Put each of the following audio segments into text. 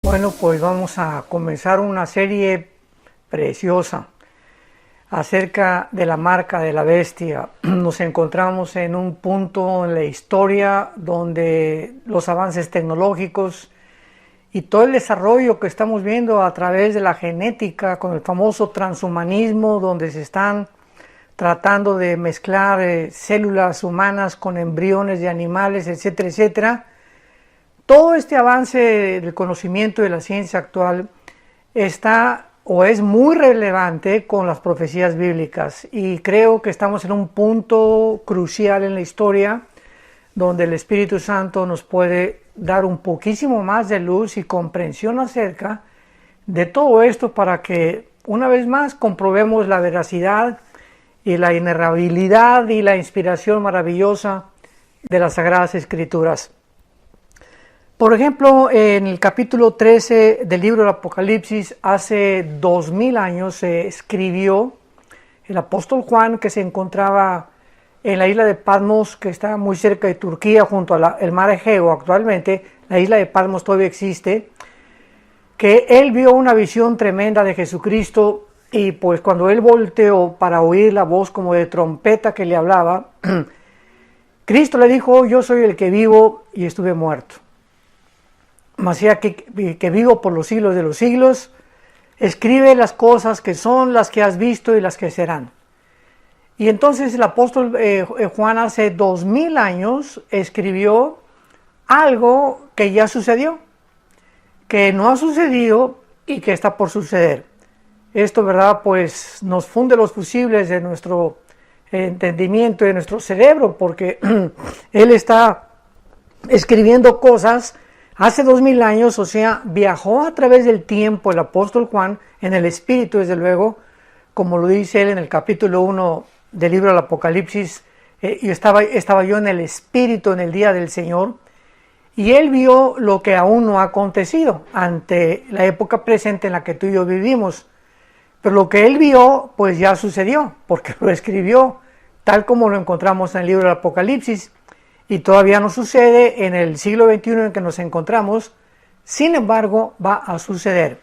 Bueno, pues vamos a comenzar una serie preciosa acerca de la marca de la bestia. Nos encontramos en un punto en la historia donde los avances tecnológicos y todo el desarrollo que estamos viendo a través de la genética con el famoso transhumanismo, donde se están tratando de mezclar células humanas con embriones de animales, etcétera, etcétera. Todo este avance del conocimiento de la ciencia actual está o es muy relevante con las profecías bíblicas, y creo que estamos en un punto crucial en la historia donde el Espíritu Santo nos puede dar un poquísimo más de luz y comprensión acerca de todo esto, para que una vez más comprobemos la veracidad y la inerrabilidad y la inspiración maravillosa de las Sagradas Escrituras. Por ejemplo, en el capítulo 13 del libro del Apocalipsis, hace 2000 años se escribió el apóstol Juan, que se encontraba en la isla de Patmos, que está muy cerca de Turquía, junto al mar Egeo. Actualmente la isla de Patmos todavía existe, que él vio una visión tremenda de Jesucristo, y pues cuando él volteó para oír la voz como de trompeta que le hablaba, Cristo le dijo: yo soy el que vivo y estuve muerto, mas ya que vivo por los siglos de los siglos. Escribe las cosas que son, las que has visto y las que serán. Y entonces el apóstol Juan hace 2000 años escribió algo que ya sucedió, que no ha sucedido y que está por suceder. Esto, ¿verdad?, pues nos funde los fusibles de nuestro entendimiento y de nuestro cerebro, porque él está escribiendo cosas hace 2000 años, o sea, viajó a través del tiempo el apóstol Juan, en el Espíritu, desde luego, como lo dice él en el capítulo 1 del libro del Apocalipsis. Y estaba yo en el Espíritu en el día del Señor, y él vio lo que aún no ha acontecido ante la época presente en la que tú y yo vivimos. Pero lo que él vio, pues ya sucedió, porque lo escribió tal como lo encontramos en el libro del Apocalipsis. Y todavía no sucede en el siglo XXI en que nos encontramos. Sin embargo, va a suceder.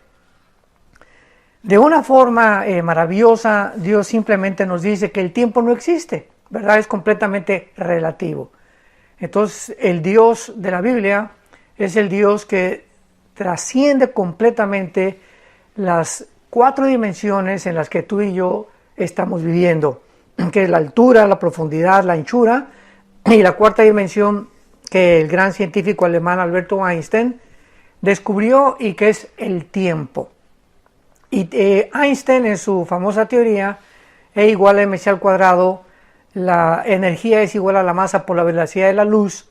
De una forma maravillosa, Dios simplemente nos dice que el tiempo no existe, ¿verdad? Es completamente relativo. Entonces, el Dios de la Biblia es el Dios que trasciende completamente las 4 dimensiones en las que tú y yo estamos viviendo, que es la altura, la profundidad, la anchura, y la 4ª dimensión que el gran científico alemán Alberto Einstein descubrió, y que es el tiempo. Y Einstein, en su famosa teoría E igual a mc al cuadrado, la energía es igual a la masa por la velocidad de la luz,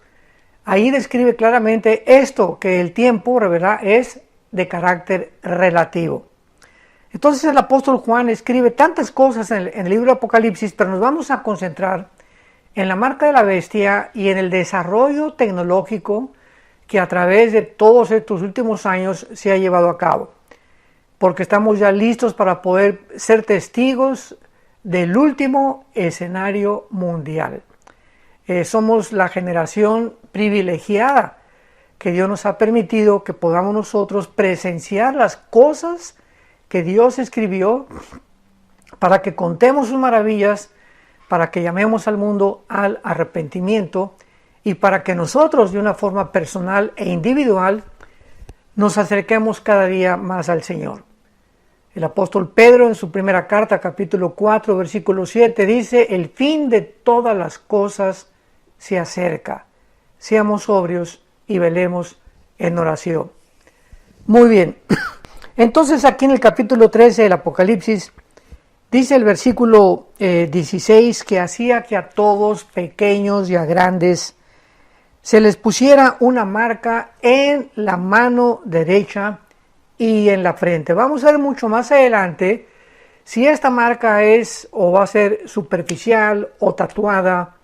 ahí describe claramente esto, que el tiempo, ¿verdad?, es de carácter relativo. Entonces el apóstol Juan escribe tantas cosas en el libro de Apocalipsis, pero nos vamos a concentrar en la marca de la bestia y en el desarrollo tecnológico que a través de todos estos últimos años se ha llevado a cabo, porque estamos ya listos para poder ser testigos del último escenario mundial. Somos la generación privilegiada que Dios nos ha permitido que podamos nosotros presenciar las cosas que Dios escribió, para que contemos sus maravillas, para que llamemos al mundo al arrepentimiento, y para que nosotros, de una forma personal e individual, nos acerquemos cada día más al Señor. El apóstol Pedro, en su primera carta, capítulo 4, versículo 7, dice: el fin de todas las cosas se acerca. Seamos sobrios y velemos en oración. Muy bien. Entonces, aquí en el capítulo 13 del Apocalipsis, dice el versículo 16, que hacía que a todos, pequeños y a grandes, se les pusiera una marca en la mano derecha y en la frente. Vamos a ver mucho más adelante si esta marca es o va a ser superficial o tatuada,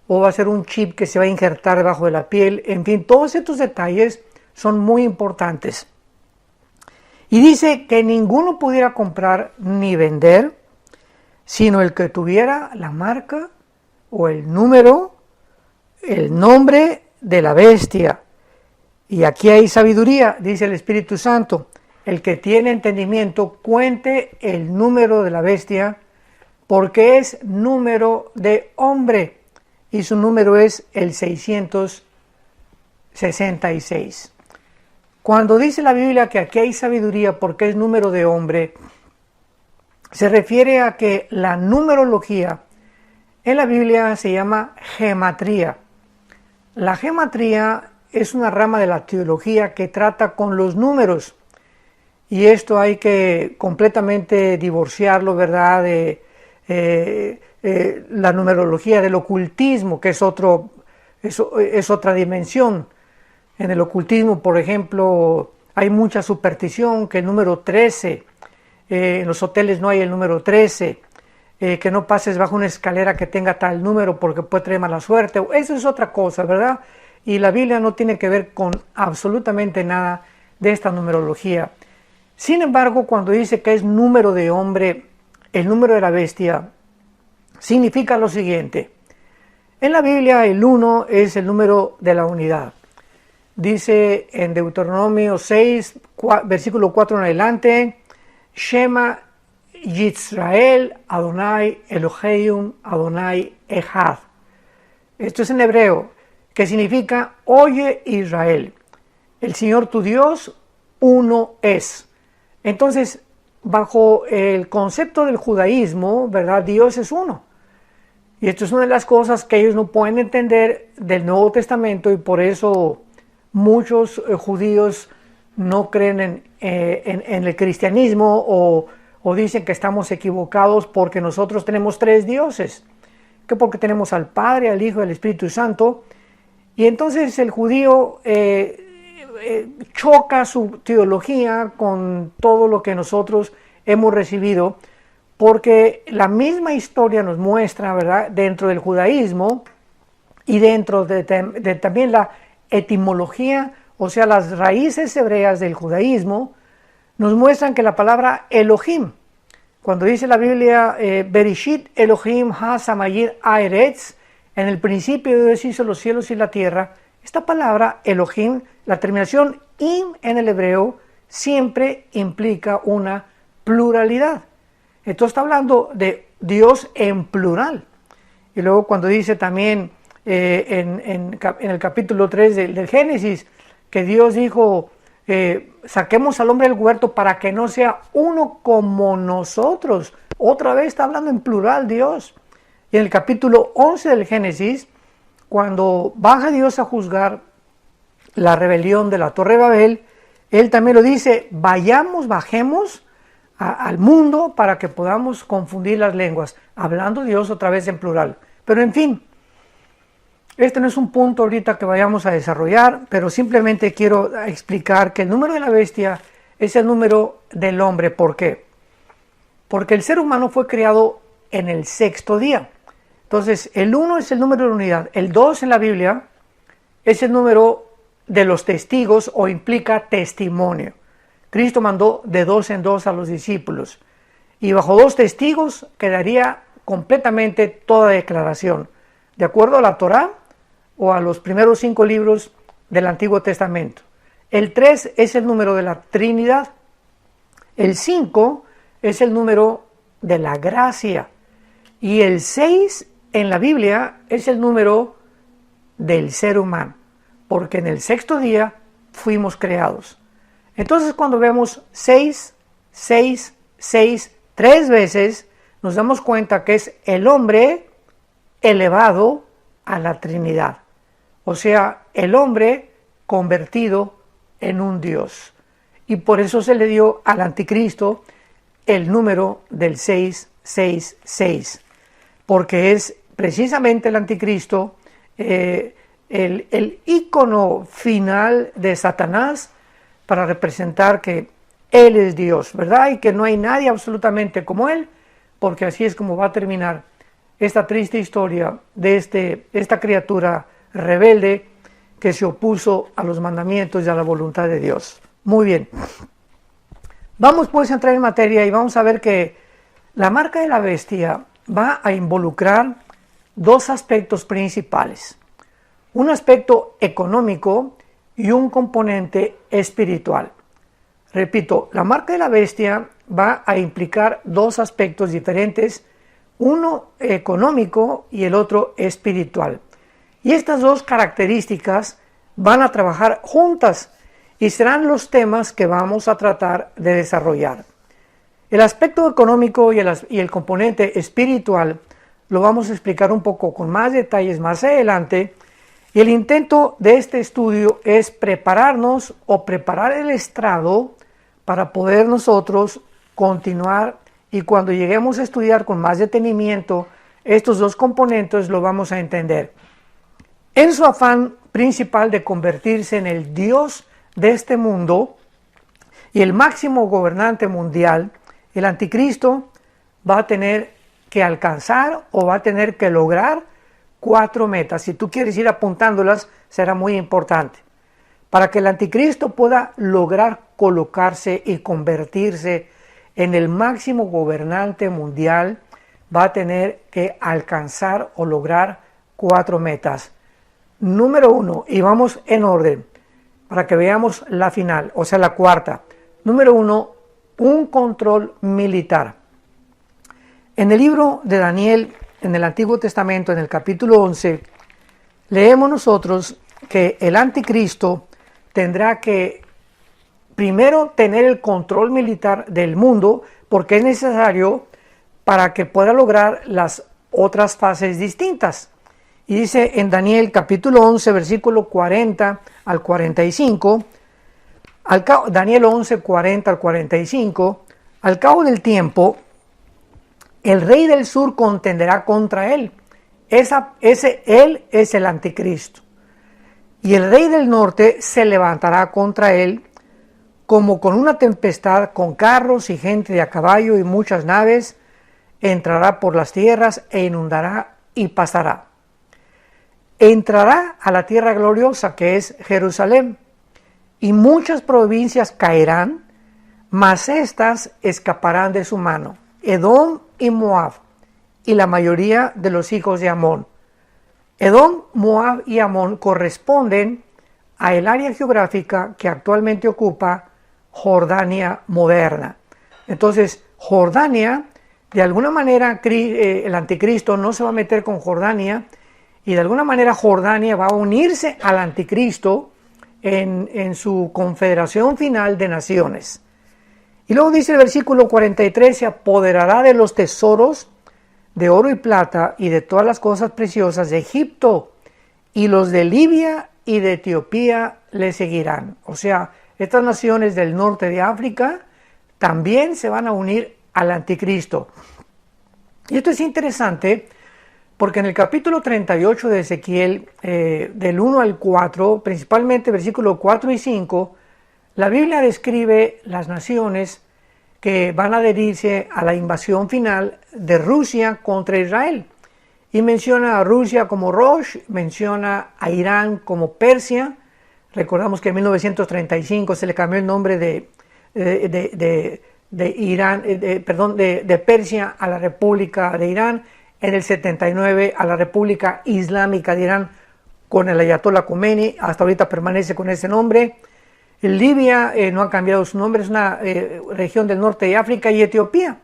o va a ser un chip que se va a injertar debajo de la piel. En fin, todos estos detalles son muy importantes. Y dice que ninguno pudiera comprar ni vender, sino el que tuviera la marca o el número, el nombre de la bestia, Y aquí hay sabiduría, dice el Espíritu Santo. El que tiene entendimiento cuente el número de la bestia, porque es número de hombre, y su número es el 666. Cuando dice la Biblia que aquí hay sabiduría porque es número de hombre, se refiere a que la numerología en la Biblia se llama gematría. La gematría es una rama de la teología que trata con los números, y esto hay que completamente divorciarlo, ¿verdad?, de la numerología del ocultismo, que es otra dimensión. En el ocultismo, por ejemplo, hay mucha superstición, que el número 13, en los hoteles no hay el número 13, que no pases bajo una escalera que tenga tal número porque puede traer mala suerte. Eso es otra cosa, ¿verdad? Y la Biblia no tiene que ver con absolutamente nada de esta numerología. Sin embargo, cuando dice que es número de hombre, el número de la bestia, significa lo siguiente. En la Biblia el 1 es el número de la unidad. Dice en Deuteronomio 6, versículo 4 en adelante, Shema Yisrael Adonai Elohim Adonai Echad. Esto es en hebreo, que significa, oye Israel, el Señor tu Dios uno es. Entonces, bajo el concepto del judaísmo, ¿verdad?, Dios es uno. Y esto es una de las cosas que ellos no pueden entender del Nuevo Testamento, y por eso muchos judíos no creen en el cristianismo, o dicen que estamos equivocados porque nosotros tenemos 3 dioses, que porque tenemos al Padre, al Hijo y al Espíritu Santo. Y entonces el judío choca su teología con todo lo que nosotros hemos recibido, porque la misma historia nos muestra, ¿verdad?, dentro del judaísmo y dentro de también la etimología, o sea, las raíces hebreas del judaísmo, nos muestran que la palabra Elohim, cuando dice la Biblia, Bereshit Elohim ha-samayir haaretz, en el principio Dios hizo los cielos y la tierra, esta palabra Elohim, la terminación im en el hebreo, siempre implica una pluralidad. Entonces está hablando de Dios en plural. Y luego cuando dice también en el capítulo 3 del Génesis, que Dios dijo, saquemos al hombre del huerto para que no sea uno como nosotros. Otra vez está hablando en plural Dios. Y en el capítulo 11 del Génesis, cuando baja Dios a juzgar la rebelión de la Torre de Babel, Él también lo dice, bajemos al mundo para que podamos confundir las lenguas, hablando Dios otra vez en plural. Pero en fin, este no es un punto ahorita que vayamos a desarrollar, pero simplemente quiero explicar que el número de la bestia es el número del hombre. ¿Por qué? Porque el ser humano fue creado en el 6º día. Entonces, el 1 es el número de la unidad. El 2 en la Biblia es el número de los testigos, o implica testimonio. Cristo mandó de 2 en 2 a los discípulos, y bajo 2 testigos quedaría completamente toda declaración, de acuerdo a la Torá o a los primeros 5 libros del Antiguo Testamento. El 3 es el número de la Trinidad. El 5 es el número de la gracia. Y el 6 en la Biblia es el número del ser humano, porque en el 6º día fuimos creados. Entonces, cuando vemos 6, 6, 6, 3 veces, nos damos cuenta que es el hombre elevado a la Trinidad. O sea, el hombre convertido en un Dios. Y por eso se le dio al anticristo el número del 666. Porque es precisamente el anticristo el ícono final de Satanás, para representar que Él es Dios, ¿verdad? Y que no hay nadie absolutamente como Él, porque así es como va a terminar esta triste historia de esta criatura rebelde que se opuso a los mandamientos y a la voluntad de Dios. Muy bien. Vamos pues a entrar en materia y vamos a ver que la marca de la bestia va a involucrar 2 aspectos principales. Un aspecto económico y un componente espiritual. Repito, la marca de la bestia va a implicar dos aspectos diferentes, uno económico y el otro espiritual. Y estas dos características van a trabajar juntas y serán los temas que vamos a tratar de desarrollar. El aspecto económico y el componente espiritual lo vamos a explicar un poco con más detalles más adelante. Y el intento de este estudio es prepararnos o preparar el estrado para poder nosotros continuar, y cuando lleguemos a estudiar con más detenimiento estos dos componentes lo vamos a entender. En su afán principal de convertirse en el Dios de este mundo y el máximo gobernante mundial, el anticristo va a tener que alcanzar o va a tener que lograr 4 metas. Si tú quieres ir apuntándolas, será muy importante. Para que el anticristo pueda lograr colocarse y convertirse en el máximo gobernante mundial, va a tener que alcanzar o lograr 4 metas. Número 1, y vamos en orden para que veamos la final, o sea la cuarta. Número 1, un control militar. En el libro de Daniel, en el Antiguo Testamento, en el capítulo 11, leemos nosotros que el anticristo tendrá que primero tener el control militar del mundo, porque es necesario para que pueda lograr las otras fases distintas. Y dice en Daniel capítulo 11, versículo 40 al 45, Daniel 11, 40 al 45, al cabo del tiempo, el rey del sur contenderá contra él. Él es el anticristo. Y el rey del norte se levantará contra él como con una tempestad, con carros y gente de a caballo y muchas naves, entrará por las tierras e inundará y pasará. Entrará a la tierra gloriosa que es Jerusalén, y muchas provincias caerán, mas éstas escaparán de su mano, Edom y Moab, y la mayoría de los hijos de Amón. Edom, Moab y Amón corresponden a el área geográfica que actualmente ocupa Jordania moderna. Entonces, Jordania, de alguna manera, el anticristo no se va a meter con Jordania, y de alguna manera Jordania va a unirse al anticristo en su confederación final de naciones. Y luego dice el versículo 43, se apoderará de los tesoros de oro y plata y de todas las cosas preciosas de Egipto, y los de Libia y de Etiopía le seguirán. O sea, estas naciones del norte de África también se van a unir al anticristo. Y esto es interesante porque en el capítulo 38 de Ezequiel, del 1 al 4, principalmente versículos 4 y 5, la Biblia describe las naciones que van a adherirse a la invasión final de Rusia contra Israel. Y menciona a Rusia como Rosh, menciona a Irán como Persia. Recordamos que en 1935 se le cambió el nombre de Persia a la República de Irán. En el 79 a la República Islámica de Irán con el Ayatollah Khomeini. Hasta ahorita permanece con ese nombre. Libia no ha cambiado su nombre, es una región del norte de África, y Etiopía.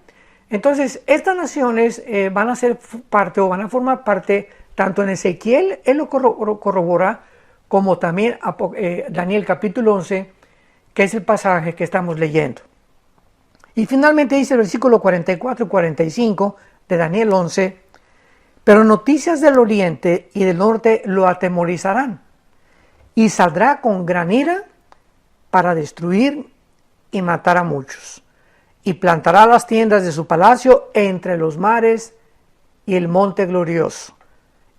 Entonces, estas naciones van a ser parte o van a formar parte, tanto en Ezequiel, él lo corrobora, como también Daniel capítulo 11, que es el pasaje que estamos leyendo. Y finalmente dice el versículo 44 y 45 de Daniel 11, pero noticias del oriente y del norte lo atemorizarán, y saldrá con gran ira para destruir y matar a muchos, y plantará las tiendas de su palacio entre los mares y el monte glorioso,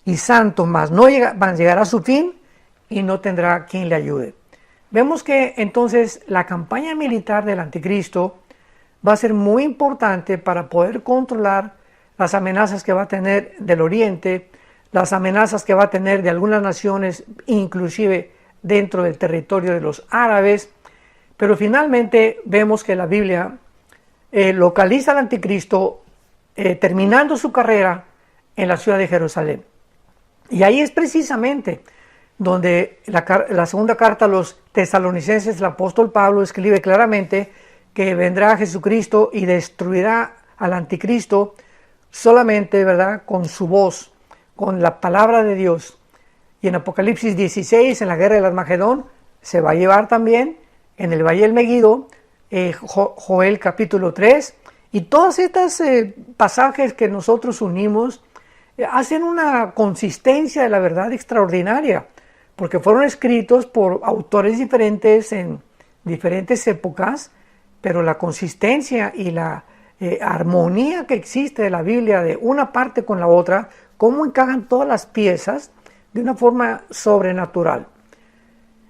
y santo, mas no llegará a su fin, y no tendrá quien le ayude. Vemos que entonces la campaña militar del anticristo va a ser muy importante para poder controlar las amenazas que va a tener del oriente, las amenazas que va a tener de algunas naciones, inclusive dentro del territorio de los árabes. Pero finalmente vemos que la Biblia localiza al anticristo terminando su carrera en la ciudad de Jerusalén. Y ahí es precisamente donde la segunda carta a los tesalonicenses, el apóstol Pablo escribe claramente que vendrá Jesucristo y destruirá al anticristo solamente, ¿verdad?, con su voz, con la palabra de Dios. Y en Apocalipsis 16, en la guerra del Armagedón, se va a llevar también en el Valle del Megiddo, Joel capítulo 3, y todos estos pasajes que nosotros unimos hacen una consistencia de la verdad extraordinaria, porque fueron escritos por autores diferentes en diferentes épocas, pero la consistencia y la armonía que existe de la Biblia de una parte con la otra, cómo encajan todas las piezas de una forma sobrenatural.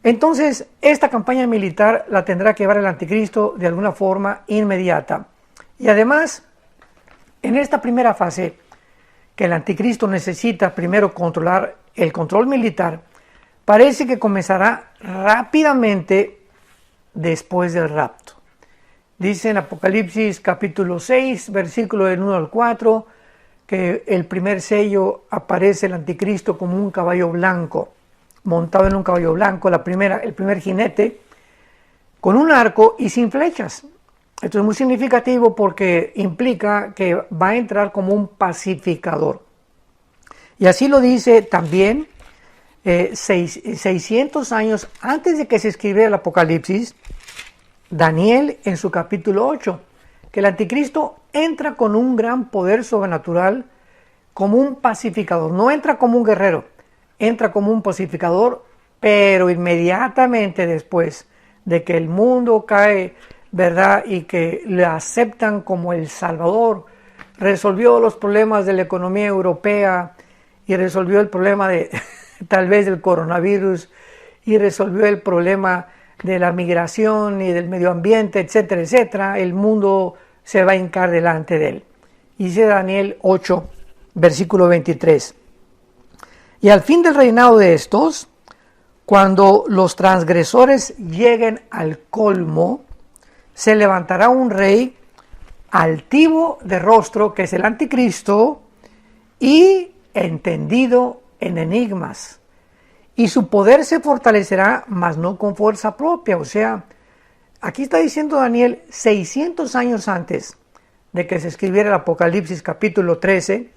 Entonces, esta campaña militar la tendrá que llevar el anticristo de alguna forma inmediata. Y además, en esta primera fase, que el anticristo necesita primero controlar el control militar, parece que comenzará rápidamente después del rapto. Dice en Apocalipsis capítulo 6, versículo del 1 al 4, que el primer sello aparece el anticristo como un caballo blanco, montado en un caballo blanco, el primer jinete, con un arco y sin flechas. Esto es muy significativo porque implica que va a entrar como un pacificador. Y así lo dice también 600 años antes de que se escribiera el Apocalipsis, Daniel en su capítulo 8, que el anticristo entra con un gran poder sobrenatural como un pacificador. No entra como un guerrero, entra como un pacificador, pero inmediatamente después de que el mundo cae, ¿verdad?, y que le aceptan como el Salvador, resolvió los problemas de la economía europea y resolvió el problema de tal vez del coronavirus y resolvió el problema de la migración y del medio ambiente, etcétera, etcétera, el mundo se va a hincar delante de él. Dice Daniel 8, versículo 23. Y al fin del reinado de estos, cuando los transgresores lleguen al colmo, se levantará un rey altivo de rostro, que es el anticristo, y entendido en enigmas. Y su poder se fortalecerá, mas no con fuerza propia. O sea, aquí está diciendo Daniel 600 años antes de que se escribiera el Apocalipsis capítulo 13,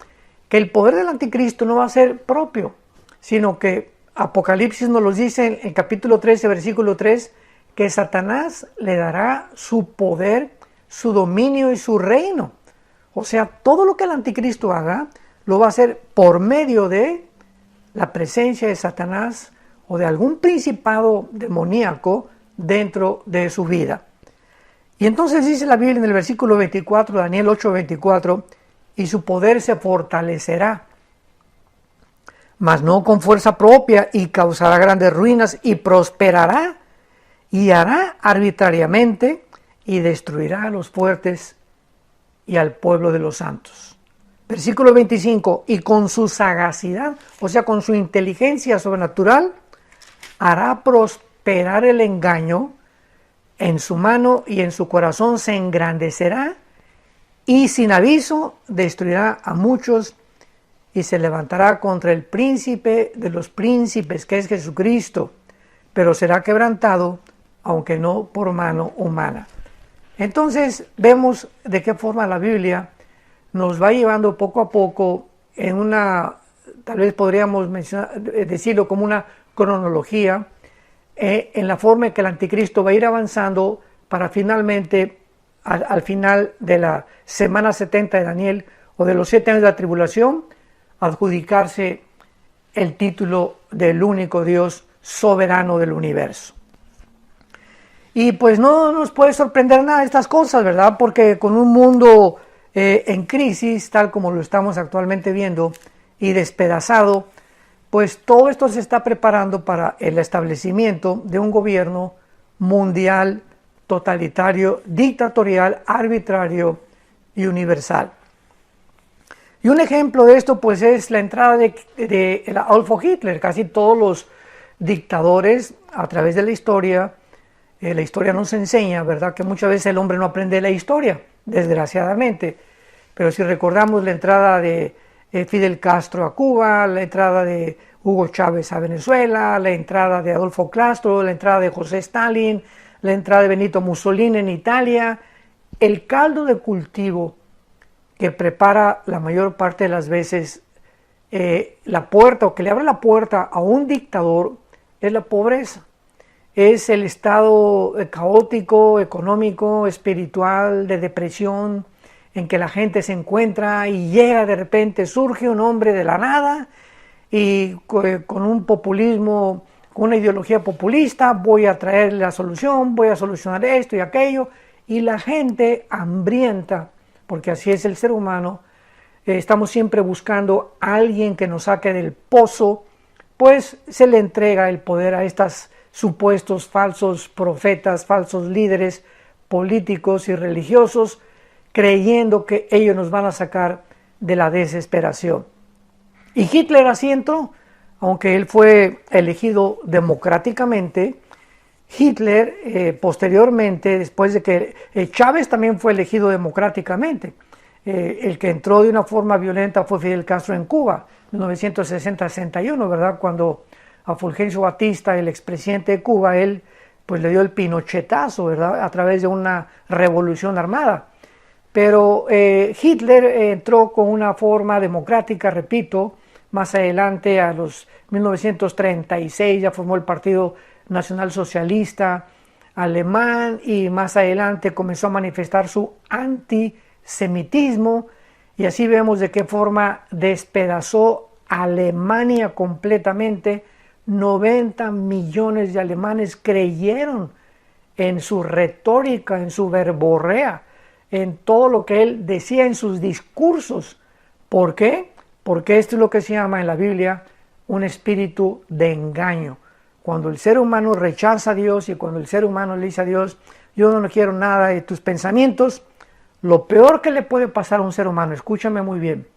que el poder del anticristo no va a ser propio, sino que Apocalipsis nos lo dice en el capítulo 13, versículo 3, que Satanás le dará su poder, su dominio y su reino. O sea, todo lo que el anticristo haga, lo va a hacer por medio de la presencia de Satanás o de algún principado demoníaco dentro de su vida. Y entonces dice la Biblia en el versículo 24, Daniel 8, 24, y su poder se fortalecerá, mas no con fuerza propia, y causará grandes ruinas, y prosperará, y hará arbitrariamente, y destruirá a los fuertes y al pueblo de los santos. Versículo 25, y con su sagacidad, o sea, con su inteligencia sobrenatural, hará prosperar el engaño, en su mano y en su corazón se engrandecerá, y sin aviso destruirá a muchos, y se levantará contra el príncipe de los príncipes, que es Jesucristo, pero será quebrantado, aunque no por mano humana. Entonces vemos de qué forma la Biblia nos va llevando poco a poco en una, tal vez podríamos decirlo como una cronología, en la forma en que el anticristo va a ir avanzando para finalmente, al final de la semana 70 de Daniel, o de los 7 años de la tribulación, adjudicarse el título del único Dios soberano del universo. Y pues no nos puede sorprender nada de estas cosas, ¿verdad? Porque con un mundo en crisis, tal como lo estamos actualmente viendo, y despedazado, pues todo esto se está preparando para el establecimiento de un gobierno mundial, totalitario, dictatorial, arbitrario y universal. Y un ejemplo de esto pues es la entrada de Adolf Hitler. Casi todos los dictadores a través de la historia nos enseña, ¿verdad?, que muchas veces el hombre no aprende la historia, desgraciadamente. Pero si recordamos la entrada de Fidel Castro a Cuba, la entrada de Hugo Chávez a Venezuela, la entrada de Adolfo Castro, la entrada de José Stalin, la entrada de Benito Mussolini en Italia. El caldo de cultivo que prepara la mayor parte de las veces la puerta, o que le abre la puerta a un dictador, es la pobreza. Es el estado caótico, económico, espiritual, de depresión, en que la gente se encuentra y llega de repente, surge un hombre de la nada y con un populismo, con una ideología populista, voy a traer la solución, voy a solucionar esto y aquello, y la gente hambrienta, porque así es el ser humano, estamos siempre buscando a alguien que nos saque del pozo, pues se le entrega el poder a estos supuestos falsos profetas, falsos líderes políticos y religiosos, creyendo que ellos nos van a sacar de la desesperación. Y Hitler así entró, aunque él fue elegido democráticamente. Hitler posteriormente, después de que Chávez también fue elegido democráticamente, el que entró de una forma violenta fue Fidel Castro en Cuba, en 1960-61, ¿verdad? Cuando a Fulgencio Batista, el expresidente de Cuba, él pues le dio el pinochetazo, ¿verdad? A través de una revolución armada. Pero Hitler entró con una forma democrática, repito, más adelante a los 1936 ya formó el Partido Nacional Socialista Alemán y más adelante comenzó a manifestar su antisemitismo y así vemos de qué forma despedazó Alemania completamente. 90 millones de alemanes creyeron en su retórica, en su verborrea, en todo lo que él decía en sus discursos. ¿Por qué? Porque esto es lo que se llama en la Biblia un espíritu de engaño. Cuando el ser humano rechaza a Dios y cuando el ser humano le dice a Dios, yo no quiero nada de tus pensamientos, lo peor que le puede pasar a un ser humano, escúchame muy bien,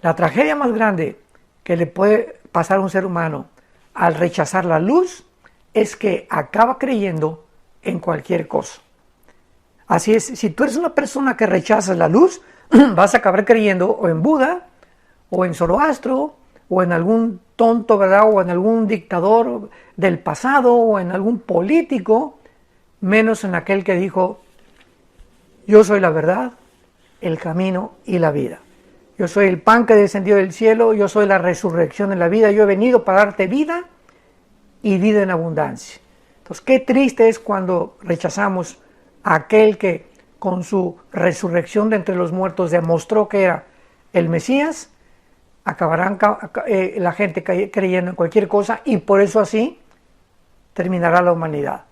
la tragedia más grande que le puede pasar a un ser humano al rechazar la luz es que acaba creyendo en cualquier cosa. Así es, si tú eres una persona que rechazas la luz, vas a acabar creyendo o en Buda, o en Zoroastro, o en algún tonto, ¿verdad? O en algún dictador del pasado, o en algún político, menos en aquel que dijo, yo soy la verdad, el camino y la vida. Yo soy el pan que descendió del cielo, yo soy la resurrección en la vida, yo he venido para darte vida y vida en abundancia. Entonces, qué triste es cuando rechazamos a aquel que con su resurrección de entre los muertos demostró que era el Mesías. Acabarán la gente creyendo en cualquier cosa y por eso así terminará la humanidad.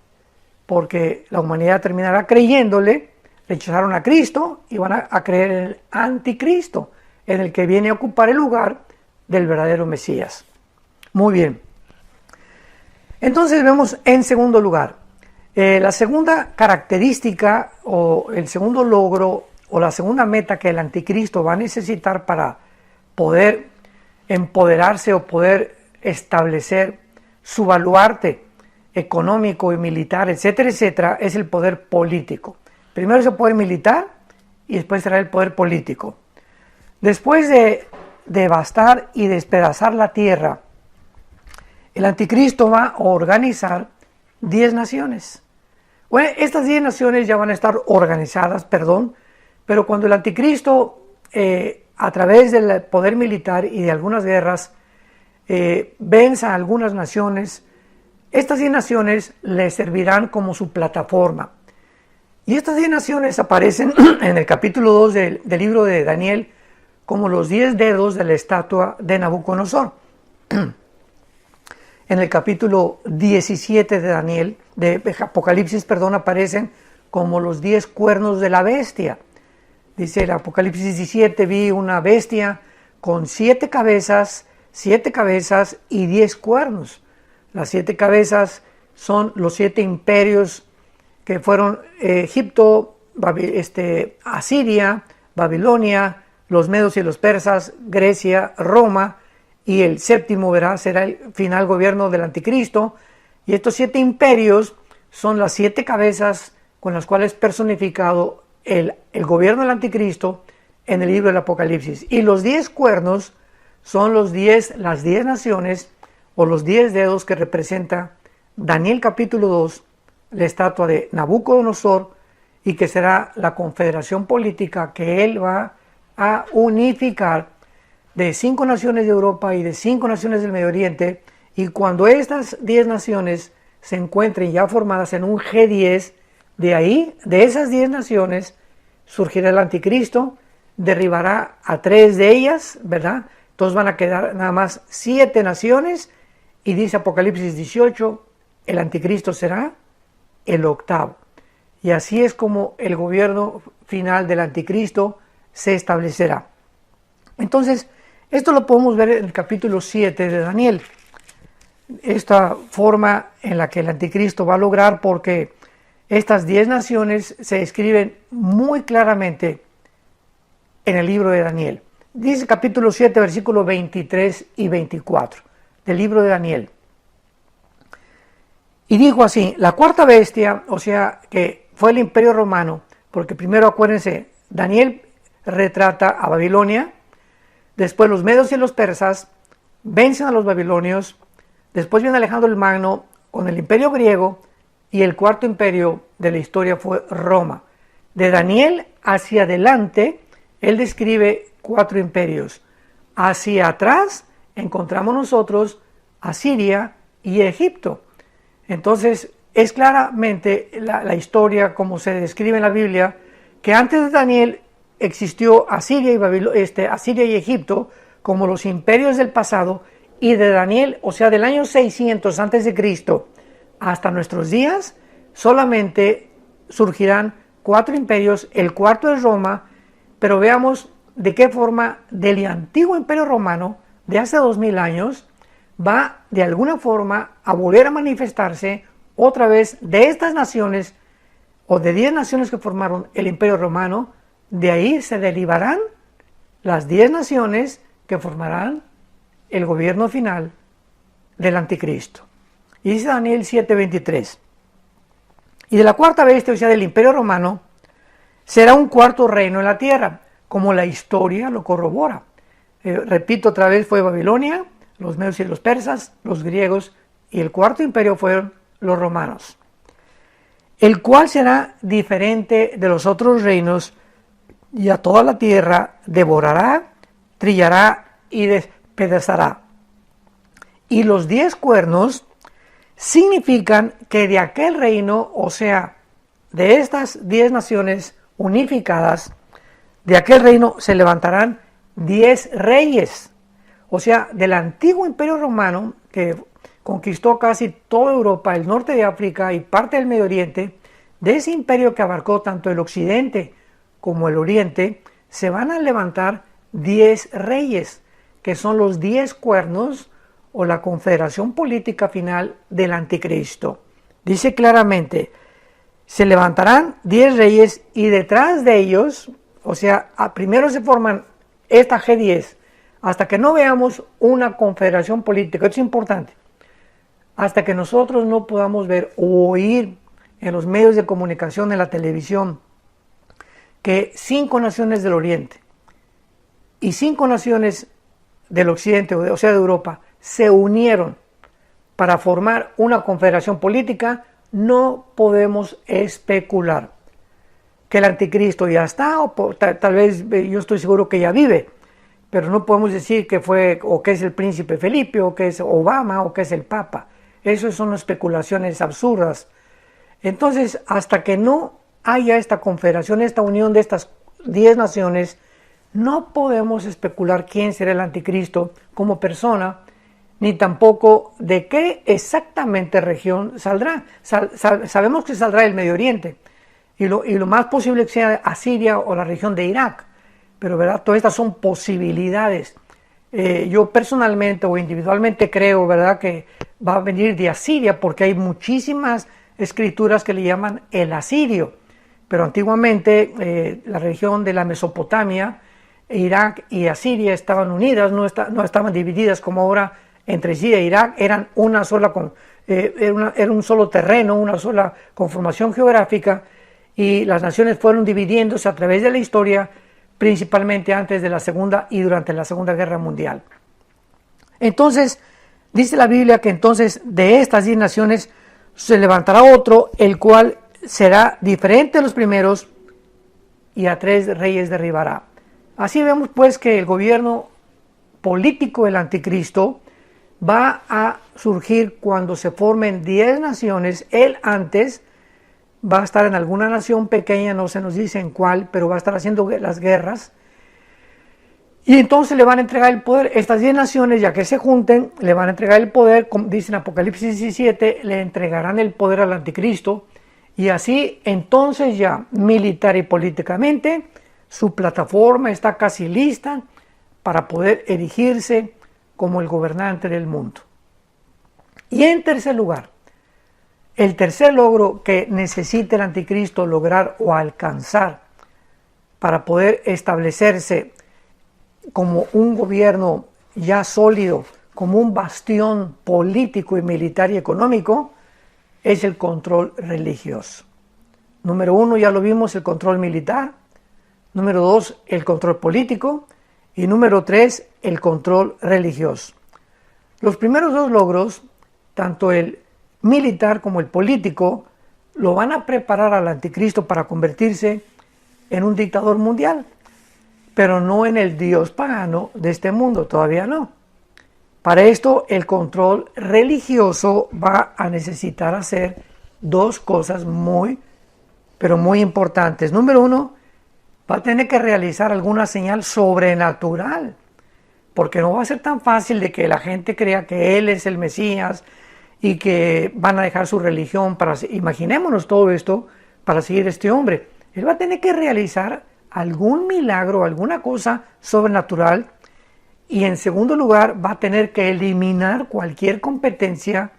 Porque la humanidad terminará creyéndole, rechazaron a Cristo y van a creer en el anticristo, en el que viene a ocupar el lugar del verdadero Mesías. Muy bien. Entonces vemos en segundo lugar, la segunda característica o el segundo logro o la segunda meta que el anticristo va a necesitar para poder empoderarse o poder establecer su baluarte económico y militar, etcétera, etcétera, es el poder político. Primero es el poder militar y después será el poder político. Después de devastar y despedazar la tierra, el anticristo va a organizar 10 naciones. Bueno, estas 10 naciones ya van a estar organizadas, pero cuando el anticristo a través del poder militar y de algunas guerras venza a algunas naciones, estas 10 naciones le servirán como su plataforma. Y estas 10 naciones aparecen en el capítulo 2 del libro de Daniel como los 10 dedos de la estatua de Nabucodonosor. En el capítulo 17 de Daniel, de Apocalipsis, aparecen como los 10 cuernos de la bestia. Dice el Apocalipsis 17, vi una bestia con 7 cabezas y 10 cuernos. Las 7 cabezas son los 7 imperios que fueron Egipto, Asiria, Babilonia, los medos y los persas, Grecia, Roma, y el séptimo será el final gobierno del anticristo. Y estos 7 imperios son las 7 cabezas con las cuales es personificado el gobierno del anticristo en el libro del Apocalipsis. Y los 10 cuernos son las 10 naciones o los 10 dedos que representa Daniel capítulo 2, la estatua de Nabucodonosor, y que será la confederación política que él va a unificar de 5 naciones de Europa y de 5 naciones del Medio Oriente. Y cuando estas 10 naciones se encuentren ya formadas en un G10, de ahí, de esas 10 naciones, surgirá el anticristo, derribará a 3 de ellas, ¿verdad? Entonces van a quedar nada más 7 naciones, y dice Apocalipsis 18, el anticristo será el octavo. Y así es como el gobierno final del anticristo se establecerá. Entonces, esto lo podemos ver en el capítulo 7 de Daniel. Esta forma en la que el anticristo va a lograr, porque estas 10 naciones se escriben muy claramente en el libro de Daniel. Dice capítulo 7, versículos 23 y 24 del libro de Daniel. Y dijo así: la cuarta bestia, o sea que fue el Imperio Romano, porque primero acuérdense, Daniel retrata a Babilonia, después los medos y los persas vencen a los babilonios, después viene Alejandro el Magno con el Imperio griego, y el cuarto imperio de la historia fue Roma. De Daniel hacia adelante, él describe 4 imperios. Hacia atrás encontramos nosotros a Siria y Egipto. Entonces es claramente la historia como se describe en la Biblia, que antes de Daniel existió Asiria y Egipto como los imperios del pasado, y de Daniel, o sea del año 600 antes de Cristo hasta nuestros días, solamente surgirán 4 imperios. El cuarto es Roma, pero veamos de qué forma del antiguo imperio romano de hace 2000 años va de alguna forma a volver a manifestarse otra vez de estas naciones, o de 10 naciones que formaron el imperio romano. De ahí se derivarán las 10 naciones que formarán el gobierno final del anticristo. Y dice Daniel 7:23: y de la cuarta bestia, o sea del imperio romano, será un cuarto reino en la tierra, como la historia lo corrobora. Repito otra vez, fue Babilonia, los medos y los persas, los griegos, y el cuarto imperio fueron los romanos, el cual será diferente de los otros reinos, y a toda la tierra devorará, trillará y despedazará. Y los 10 cuernos significan que de aquel reino, o sea, de estas 10 naciones unificadas, de aquel reino se levantarán 10 reyes. O sea, del antiguo imperio romano, que conquistó casi toda Europa, el norte de África y parte del Medio Oriente, de ese imperio que abarcó tanto el occidente como el oriente, se van a levantar 10 reyes, que son los 10 cuernos o la confederación política final del anticristo. Dice claramente, se levantarán 10 reyes, y detrás de ellos, o sea, primero se forman esta G10, hasta que no veamos una confederación política. Esto es importante. Hasta que nosotros no podamos ver o oír en los medios de comunicación, en la televisión, que 5 naciones del Oriente y 5 naciones del Occidente, o sea de Europa, se unieron para formar una confederación política, no podemos especular que el anticristo ya está, o tal vez yo estoy seguro que ya vive, pero no podemos decir que fue, o que es el príncipe Felipe, o que es Obama, o que es el Papa. Esas son especulaciones absurdas. Entonces, hasta que no haya esta confederación, esta unión de estas 10 naciones, no podemos especular quién será el anticristo como persona, ni tampoco de qué exactamente región saldrá. Sabemos que saldrá del Medio Oriente, y lo más posible que sea Asiria o la región de Irak, pero ¿verdad? Todas estas son posibilidades. Yo personalmente o individualmente creo, ¿verdad?, que va a venir de Asiria, porque hay muchísimas escrituras que le llaman el asirio, pero antiguamente la región de la Mesopotamia, Irak y Asiria estaban unidas, no estaban divididas como ahora entre Siria e Irak, eran una sola, era un solo terreno, una sola conformación geográfica, y las naciones fueron dividiéndose a través de la historia, principalmente antes de la Segunda y durante la Segunda Guerra Mundial. Entonces, dice la Biblia que entonces de estas 10 naciones se levantará otro, el cual será diferente de los primeros, y a 3 reyes derribará. Así vemos pues que el gobierno político del anticristo va a surgir cuando se formen 10 naciones. Él antes va a estar en alguna nación pequeña, no se nos dice en cuál, pero va a estar haciendo las guerras. Y entonces le van a entregar el poder. Estas 10 naciones, ya que se junten, le van a entregar el poder, como dice en Apocalipsis 17, le entregarán el poder al anticristo. Y así, entonces ya militar y políticamente, su plataforma está casi lista para poder erigirse como el gobernante del mundo. Y en tercer lugar, el tercer logro que necesita el anticristo lograr o alcanzar para poder establecerse como un gobierno ya sólido, como un bastión político y militar y económico, es el control religioso. Número 1, ya lo vimos, el control militar. Número 2, el control político. Y número 3, el control religioso. Los primeros 2 logros, tanto el militar como el político, lo van a preparar al anticristo para convertirse en un dictador mundial, pero no en el dios pagano de este mundo, todavía no. Para esto, el control religioso va a necesitar hacer 2 cosas pero muy importantes. Número 1, va a tener que realizar alguna señal sobrenatural, porque no va a ser tan fácil de que la gente crea que él es el Mesías y que van a dejar su religión imaginémonos todo esto, para seguir a este hombre. Él va a tener que realizar algún milagro, alguna cosa sobrenatural. Y en segundo lugar, va a tener que eliminar cualquier competencia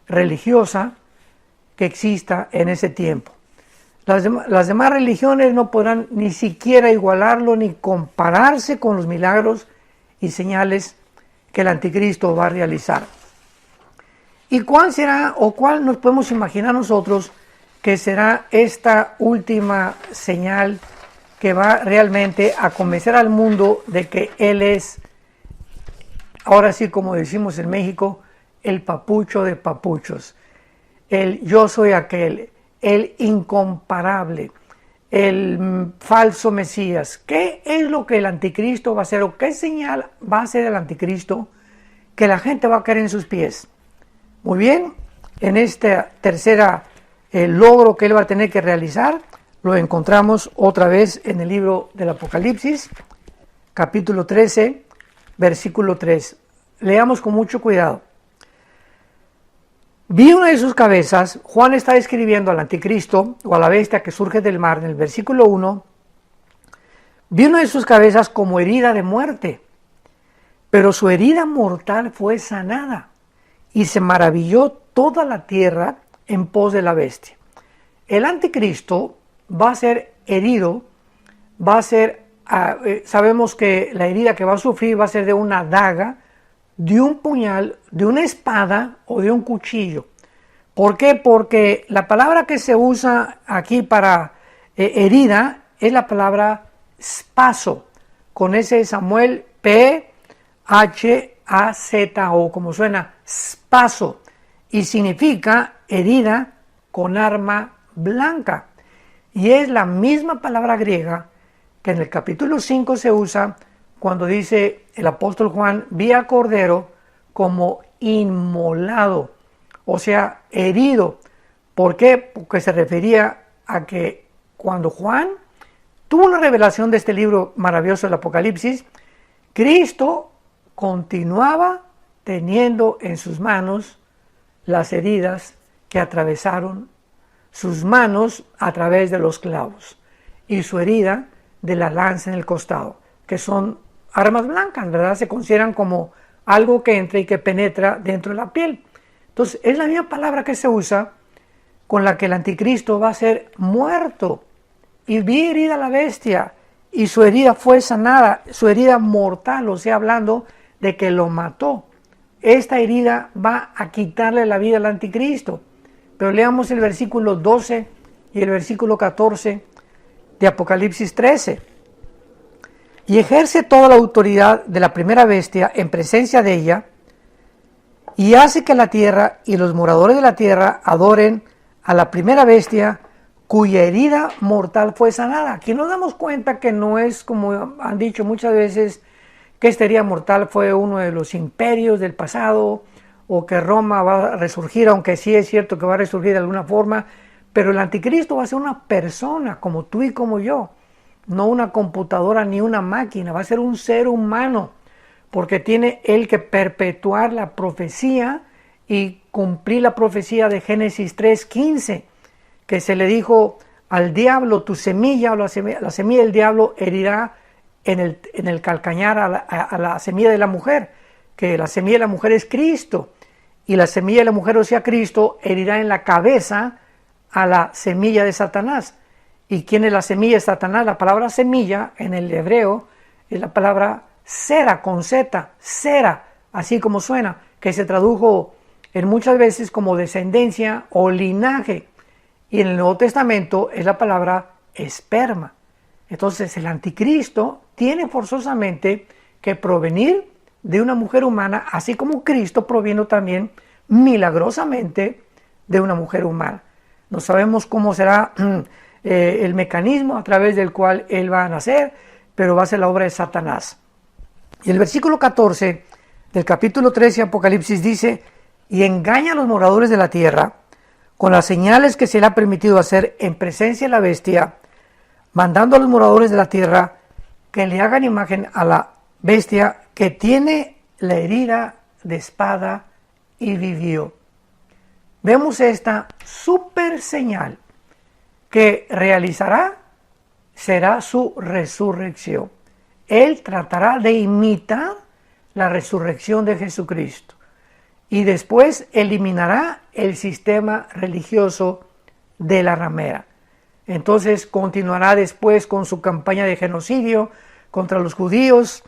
religiosa que exista en ese tiempo. Las demás religiones no podrán ni siquiera igualarlo ni compararse con los milagros y señales que el anticristo va a realizar. ¿Y cuál será o cuál nos podemos imaginar nosotros que será esta última señal que va realmente a convencer al mundo de que él es, ahora sí como decimos en México, el papucho de papuchos, el yo soy aquel, el incomparable, el falso Mesías? ¿Qué es lo que el anticristo va a hacer o qué señal va a hacer el anticristo que la gente va a caer en sus pies? Muy bien, en esta tercera logro que él va a tener que realizar, lo encontramos otra vez en el libro del Apocalipsis, capítulo 13, versículo 3. Leamos con mucho cuidado. Vi una de sus cabezas. Juan está escribiendo al anticristo o a la bestia que surge del mar en el versículo 1. Vi una de sus cabezas como herida de muerte, pero su herida mortal fue sanada y se maravilló toda la tierra en pos de la bestia. El anticristo va a ser herido, sabemos que la herida que va a sufrir va a ser de una daga, de un puñal, de una espada o de un cuchillo. ¿Por qué? Porque la palabra que se usa aquí para herida es la palabra spazo, con ese Samuel P-H-A-Z-O, como suena, spazo, y significa herida con arma blanca. Y es la misma palabra griega que en el capítulo 5 se usa cuando dice el apóstol Juan, vi a Cordero como inmolado, o sea, herido. ¿Por qué? Porque se refería a que cuando Juan tuvo la revelación de este libro maravilloso del Apocalipsis, Cristo continuaba teniendo en sus manos las heridas que atravesaron sus manos a través de los clavos y su herida de la lanza en el costado, que son armas blancas, ¿verdad? Se consideran como algo que entra y que penetra dentro de la piel. Entonces, es la misma palabra que se usa con la que el anticristo va a ser muerto. Y vi herida la bestia, y su herida fue sanada, su herida mortal, o sea, hablando de que lo mató. Esta herida va a quitarle la vida al anticristo. Pero leamos el versículo 12 y el versículo 14 de Apocalipsis 13. Y ejerce toda la autoridad de la primera bestia en presencia de ella, y hace que la tierra y los moradores de la tierra adoren a la primera bestia cuya herida mortal fue sanada. Aquí nos damos cuenta que no es, como han dicho muchas veces, que esta herida mortal fue uno de los imperios del pasado, o que Roma va a resurgir, aunque sí es cierto que va a resurgir de alguna forma, pero el anticristo va a ser una persona como tú y como yo, no una computadora ni una máquina, va a ser un ser humano, porque tiene él que perpetuar la profecía y cumplir la profecía de Génesis 3:15, que se le dijo al diablo, tu semilla o la semilla del diablo herirá en el calcañar a la semilla de la mujer, que la semilla de la mujer es Cristo, y la semilla de la mujer, o sea Cristo, herirá en la cabeza a la semilla de Satanás. ¿Y quién es la semilla de Satanás? La palabra semilla en el hebreo es la palabra sera, con Z, sera, así como suena, que se tradujo en muchas veces como descendencia o linaje, y en el Nuevo Testamento es la palabra esperma. Entonces el anticristo tiene forzosamente que provenir de una mujer humana, así como Cristo proviene también milagrosamente de una mujer humana. No sabemos cómo será el mecanismo a través del cual él va a nacer, pero va a ser la obra de Satanás. Y el versículo 14 del capítulo 13 de Apocalipsis dice: y engaña a los moradores de la tierra con las señales que se le ha permitido hacer en presencia de la bestia, mandando a los moradores de la tierra que le hagan imagen a la bestia que tiene la herida de espada y vivió. Vemos esta super señal que realizará, será su resurrección. Él tratará de imitar la resurrección de Jesucristo y después eliminará el sistema religioso de la ramera. Entonces continuará después con su campaña de genocidio contra los judíos,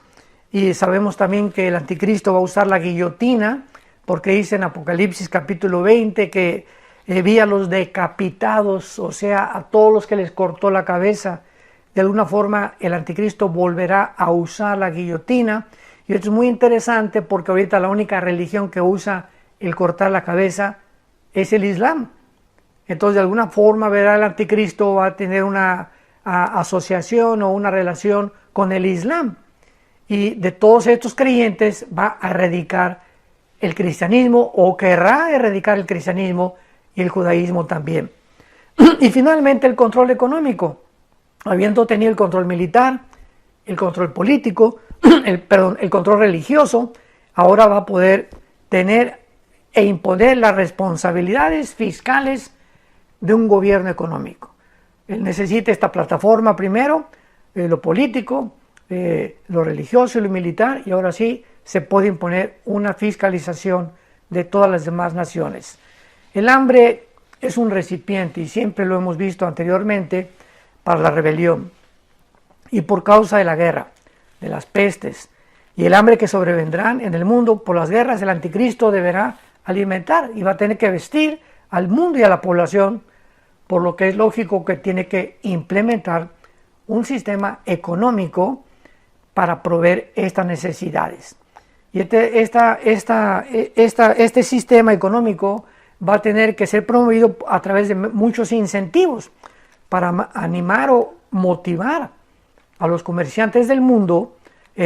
y sabemos también que el anticristo va a usar la guillotina, porque dice en Apocalipsis capítulo 20 que vi a los decapitados, o sea, a todos los que les cortó la cabeza. De alguna forma el anticristo volverá a usar la guillotina, y esto es muy interesante porque ahorita la única religión que usa el cortar la cabeza es el Islam. Entonces de alguna forma, verá, el anticristo va a tener una asociación o una relación con el Islam, y de todos estos creyentes va a erradicar el cristianismo, o querrá erradicar el cristianismo y el judaísmo también. Y finalmente el control económico, habiendo tenido el control militar, el control político, el control religioso, ahora va a poder tener e imponer las responsabilidades fiscales de un gobierno económico. Él necesita esta plataforma primero, lo político, lo religioso y lo militar, y ahora sí se puede imponer una fiscalización de todas las demás naciones. El hambre es un recipiente, y siempre lo hemos visto anteriormente, para la rebelión, y por causa de la guerra, de las pestes y el hambre que sobrevendrán en el mundo por las guerras, el anticristo deberá alimentar y va a tener que vestir al mundo y a la población, por lo que es lógico que tiene que implementar un sistema económico para proveer estas necesidades. Y este sistema económico va a tener que ser promovido a través de muchos incentivos para animar o motivar a los comerciantes del mundo,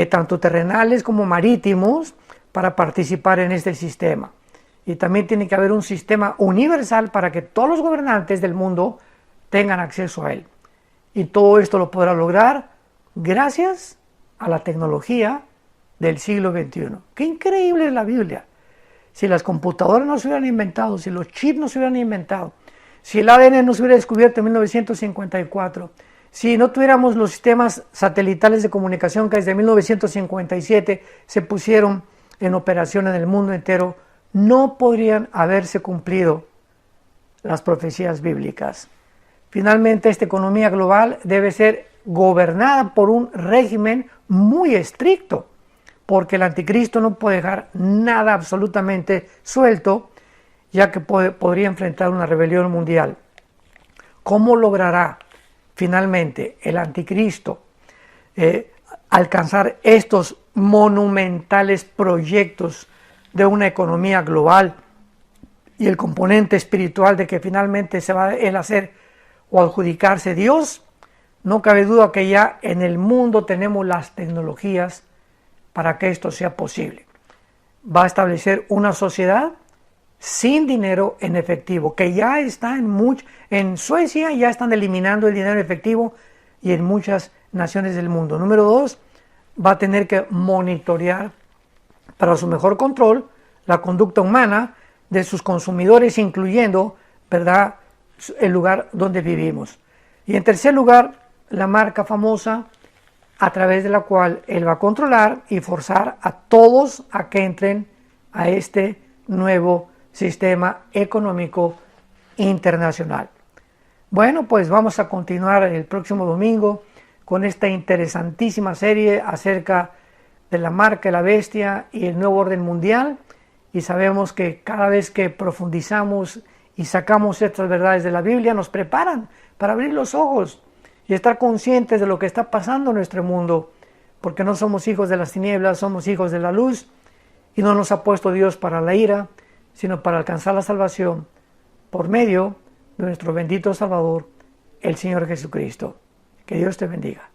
tanto terrenales como marítimos, para participar en este sistema. Y también tiene que haber un sistema universal para que todos los gobernantes del mundo tengan acceso a él. Y todo esto lo podrá lograr gracias a la tecnología del siglo XXI. ¡Qué increíble es la Biblia! Si las computadoras no se hubieran inventado, si los chips no se hubieran inventado, si el ADN no se hubiera descubierto en 1954, si no tuviéramos los sistemas satelitales de comunicación que desde 1957 se pusieron en operación en el mundo entero, no podrían haberse cumplido las profecías bíblicas. Finalmente, esta economía global debe ser gobernada por un régimen muy estricto, porque el anticristo no puede dejar nada absolutamente suelto, ya que podría enfrentar una rebelión mundial. ¿Cómo logrará finalmente el anticristo alcanzar estos monumentales proyectos de una economía global y el componente espiritual de que finalmente se va a hacer o adjudicarse Dios, no cabe duda que ya en el mundo tenemos las tecnologías para que esto sea posible. Va a establecer una sociedad sin dinero en efectivo, que ya está en Suecia ya están eliminando el dinero en efectivo y en muchas naciones del mundo. Número 2, va a tener que monitorear para su mejor control la conducta humana de sus consumidores, incluyendo, ¿verdad?, el lugar donde vivimos. Y en tercer lugar, la marca famosa a través de la cual él va a controlar y forzar a todos a que entren a este nuevo sistema económico internacional. Bueno, pues vamos a continuar el próximo domingo con esta interesantísima serie acerca de la marca de la bestia y el nuevo orden mundial, y sabemos que cada vez que profundizamos y sacamos estas verdades de la Biblia nos preparan para abrir los ojos y estar conscientes de lo que está pasando en nuestro mundo, porque no somos hijos de las tinieblas, somos hijos de la luz, y no nos ha puesto Dios para la ira, sino para alcanzar la salvación por medio de nuestro bendito Salvador, el Señor Jesucristo. Que Dios te bendiga.